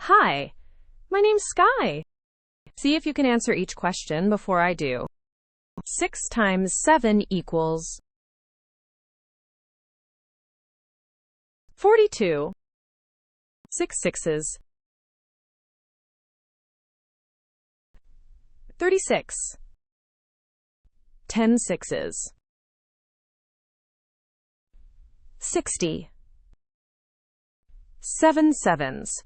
Hi, my name's Skye. See if you can answer each question before I do. 6 times 7 equals 42. 6 sixes. 36. 10 sixes. 60. 7 sevens.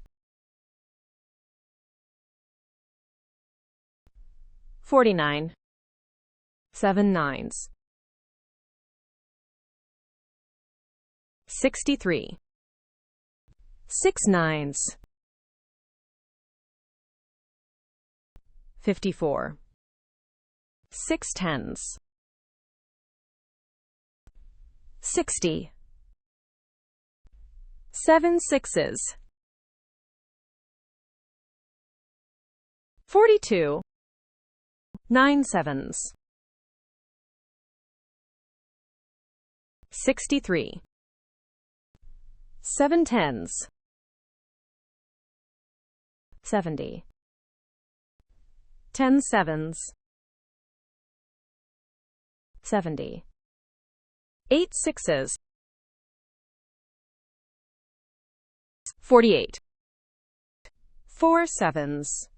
49. 7 nines. 63. 6 nines. 54. 6 tens. 60. 7 sixes. 42. 9 sevens. 63. 7 tens. 70. 10 sevens. 70. 8 sixes. 48. 4 sevens.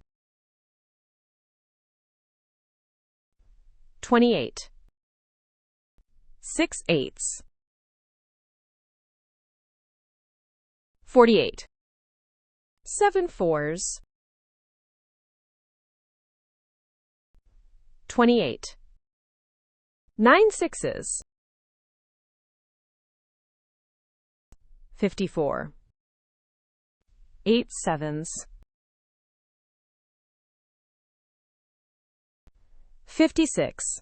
28. 6 eights. 48. 7 fours. 28. 9 sixes. 54. 8 sevens. 56.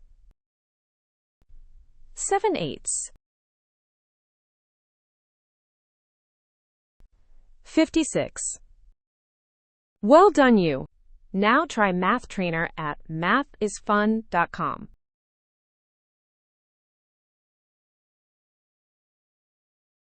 7 eights. 56. Well done, you. Now try Math Trainer at mathisfun.com.